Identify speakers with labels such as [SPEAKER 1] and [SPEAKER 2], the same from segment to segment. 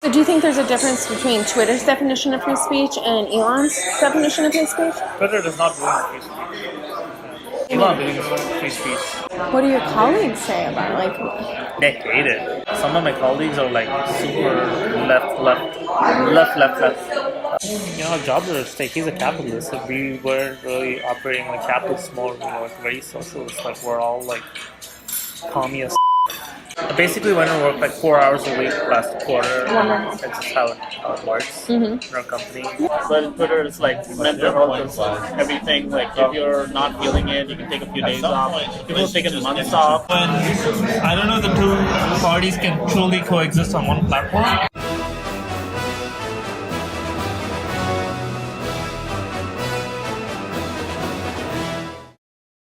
[SPEAKER 1] So do you think there's a difference between Twitter's definition of free speech and Elon's definition of free speech?
[SPEAKER 2] Twitter does not believe in free speech. Elon believes in free speech.
[SPEAKER 1] What do your colleagues say about it?
[SPEAKER 2] They hate it. Some of my colleagues are like super left. Our jobs are at stake. He's a capitalist. If we weren't really operating like capitalist mode, we were like very socialist. Like we're all like communist. Basically, when we work like 4 hours a week last quarter, that's just how it works in our company. But Twitter is like mental health is everything. Like if you're not feeling it, you can take a few days off. People have taken months off.
[SPEAKER 3] When I don't know the two parties can truly coexist on one platform.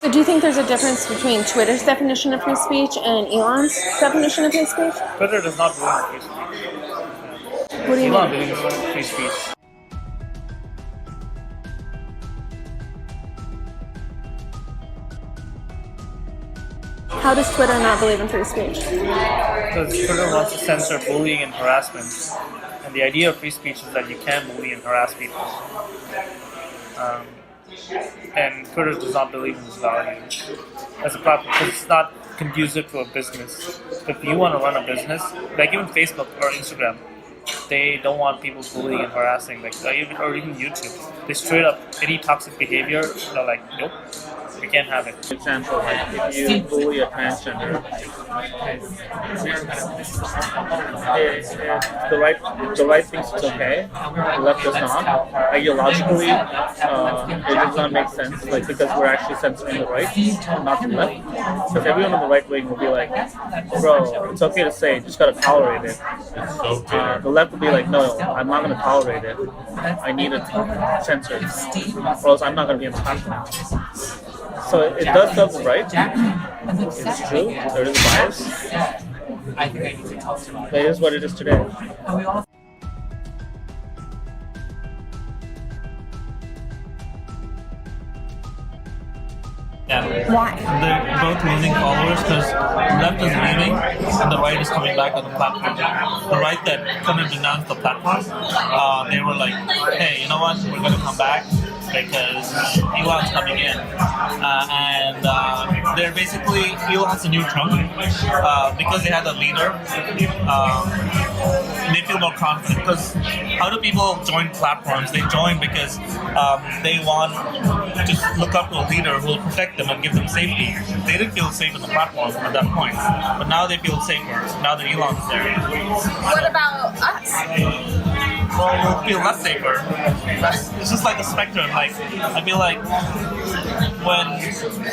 [SPEAKER 1] So do you think there's a difference between Twitter's definition of free speech and Elon's definition of free speech?
[SPEAKER 2] Twitter does not believe in free speech.
[SPEAKER 1] What do you
[SPEAKER 2] Elon
[SPEAKER 1] mean?
[SPEAKER 2] believes in free speech.
[SPEAKER 1] How does Twitter not believe in free speech?
[SPEAKER 2] Because Twitter wants to censor bullying and harassment. And the idea of free speech is that you can bully and harass people. And Twitter does not believe in this value as a platform because it's not conducive to a business. If you want to run a business, like even Facebook or Instagram, they don't want people bullying and harassing, like even YouTube. They straight up any toxic behavior, they're like, nope, we can't have it. For example, like if you bully a transgender, the right thinks it's okay, the left does not. Ideologically, it does not make sense, like because we're actually censoring the right, not the left. Because everyone on the right wing will be like, bro, it's okay to say, you just gotta tolerate it. The left will be like, no, I'm not gonna tolerate it. I need it censored, or else I'm not gonna be on the platform. So it does serve the right. It's true. There is bias. But it is what it is today.
[SPEAKER 3] Yeah.
[SPEAKER 1] Why?
[SPEAKER 3] They're both losing followers because the left is leaving and the right is coming back on the platform. The right that couldn't denounce the platform, they were like, hey, you know what, we're going to come back because Elon's coming in. And they're basically, Elon has a new Trump because they had a leader. They feel more confident because how do people join platforms? They join because they want to just look up to a leader who will protect them and give them safety. They didn't feel safe on the platform at that point, but now they feel safer now that Elon's there.
[SPEAKER 1] What about us?
[SPEAKER 3] Well, we'll feel less safer. It's just like a spectrum. Like I feel like when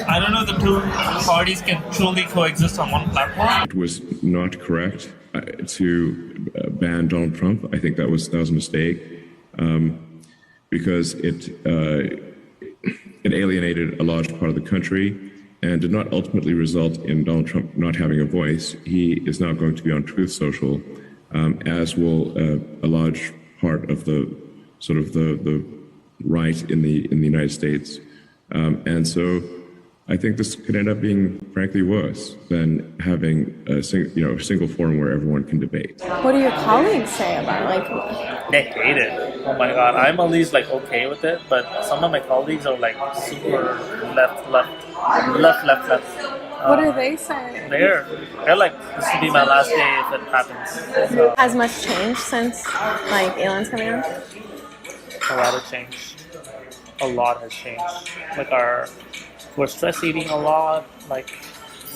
[SPEAKER 3] I don't know the two parties can truly coexist on one platform.
[SPEAKER 4] It was not correct to ban Donald Trump. I think that was a mistake because it alienated a large part of the country and did not ultimately result in Donald Trump not having a voice. He is now going to be on Truth Social, as will a large part of the sort of the right in the United States, and so I think this could end up being frankly worse than having a single forum where everyone can debate.
[SPEAKER 1] What do your colleagues say about it?
[SPEAKER 2] They hate it. Oh my god, I'm at least like okay with it, but some of my colleagues are like super left.
[SPEAKER 1] What do they say?
[SPEAKER 2] They're like, this will be my last day if it happens. So,
[SPEAKER 1] Has much changed since like Elon's coming on?
[SPEAKER 2] a lot has changed. A lot has changed. Like we're stress eating a lot. Like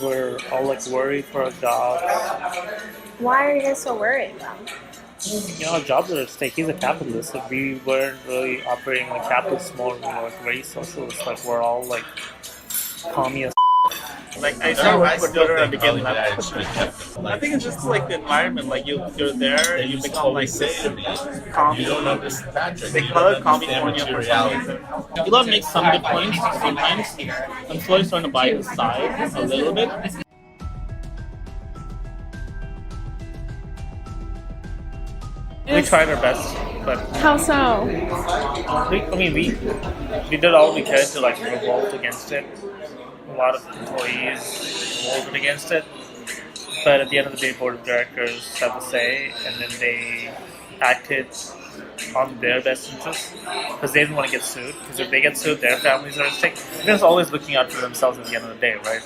[SPEAKER 2] we're all like worried for our jobs.
[SPEAKER 1] Why are you guys so worried?
[SPEAKER 2] Our jobs are at stake. He's a capitalist. If we weren't really operating like capitalist mode, we were like very socialist. Like we're all like communist. Like I started working for Twitter and became left. I think it's just like the environment. Like you're there, you become like this commie. They call it California for some reason. Elon makes some good points sometimes. I'm slowly starting to buy his side a little bit. We tried our best, but
[SPEAKER 1] How so?
[SPEAKER 2] we did all we could to like revolt against it. A lot of employees revolted against it, But at the end of the day, board of directors have a say, and then they acted on their best interest because they didn't want to get sued. Because if they get sued, their families are at stake. Everyone's always looking out for themselves at the end of the day, right?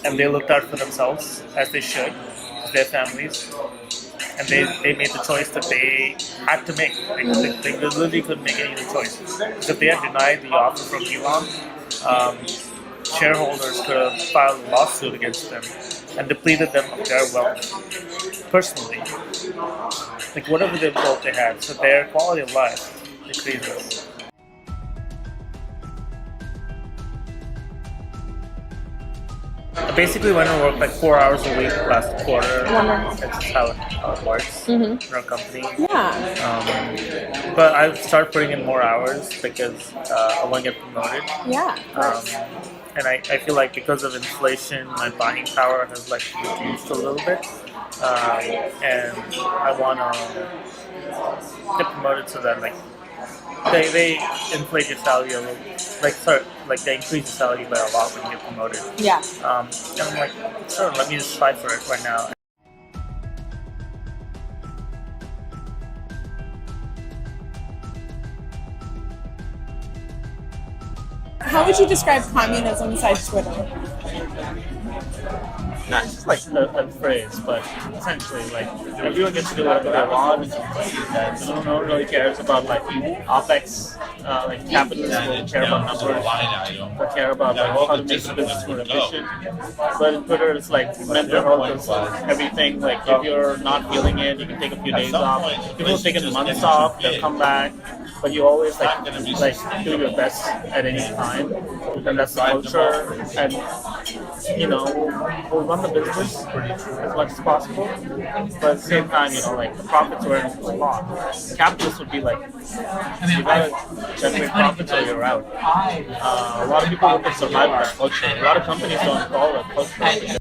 [SPEAKER 2] And they looked out for themselves as they should, their families, and they made the choice that they had to make. They literally couldn't make any other choice. Because if they had denied the offer from Elon, shareholders could have filed a lawsuit against them and depleted them of their wealth personally. Like whatever they thought they had, so their quality of life decreases. I basically went to work like 4 hours a week last quarter. That's just how it works in our company.
[SPEAKER 1] Yeah.
[SPEAKER 2] But I've started putting in more hours because I want to get promoted.
[SPEAKER 1] Yeah.
[SPEAKER 2] And I feel like because of inflation, my buying power has like reduced a little bit. And I want to get promoted so that like they inflate your salary a little, like they increase your salary by a lot when you get promoted.
[SPEAKER 1] Yeah.
[SPEAKER 2] And I'm like, sure, let me just fight for it right now.
[SPEAKER 1] How would you describe communism besides Twitter?
[SPEAKER 2] Not just like a phrase, but essentially like everyone gets to do whatever they want. No one really cares about like OpEx, like capitalists don't care about numbers, but care about like how to make the business more efficient. But in Twitter, it's like mental health is everything. Like if you're not feeling it, you can take a few days off. People have taken months off, they'll come back. But you always like do your best at any time, and that's the culture. And we'll run the business as much as possible, but at the same time, like the profits are in the pot. Capitalists would be like, you gotta generate profits or you're out. A lot of people look at survival as culture. A lot of companies don't follow that culture.